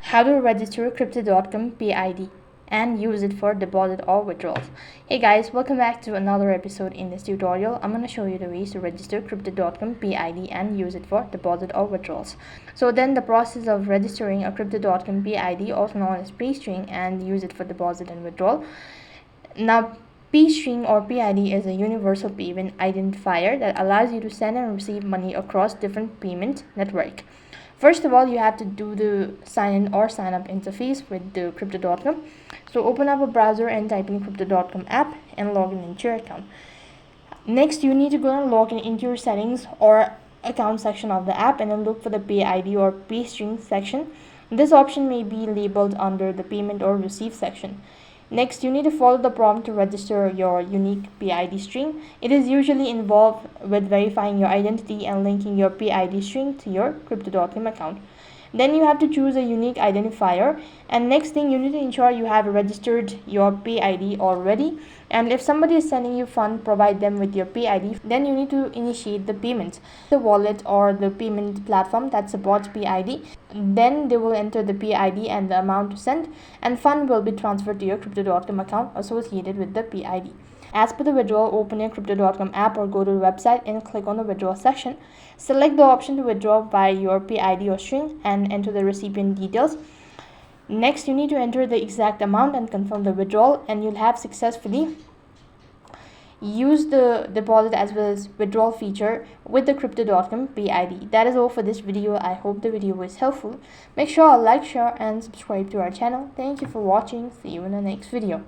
How to register crypto.com PID and use it for deposit or withdrawals. Hey guys, welcome back to another episode. In this tutorial, I'm going to show you the ways to register crypto.com PID and use it for deposit or withdrawals. So then the process of registering a crypto.com PID, also known as PayString, and use it for deposit and withdrawal. Now, PayString or PID is a universal payment identifier that allows you to send and receive money across different payment networks. First of all, you have to do the sign in or sign up interface with the crypto.com. So open up a browser and type in crypto.com app and log in into your account. Next, you need to go and log in into your settings or account section of the app and then look for the PayID or PayString section. This option may be labeled under the payment or receive section. Next, you need to follow the prompt to register your unique PID string. It is usually involved with verifying your identity and linking your PID string to your crypto.com account. Then you have to choose a unique identifier, and next thing, you need to ensure you have registered your PID already, and if somebody is sending you funds, provide them with your PID. Then you need to initiate the payment. The wallet or the payment platform that supports PID, then they will enter the PID and the amount to send, and fund will be transferred to your crypto.com account associated with the PID. As per the withdrawal, open your crypto.com app or go to the website and click on the withdrawal section. Select the option to withdraw by your PID or string and enter the recipient details. Next, you need to enter the exact amount and confirm the withdrawal, and you'll have successfully used the deposit as well as withdrawal feature with the crypto.com PID. That is all for this video. I hope the video was helpful. Make sure to like, share and subscribe to our channel. Thank you for watching. See you in the next video.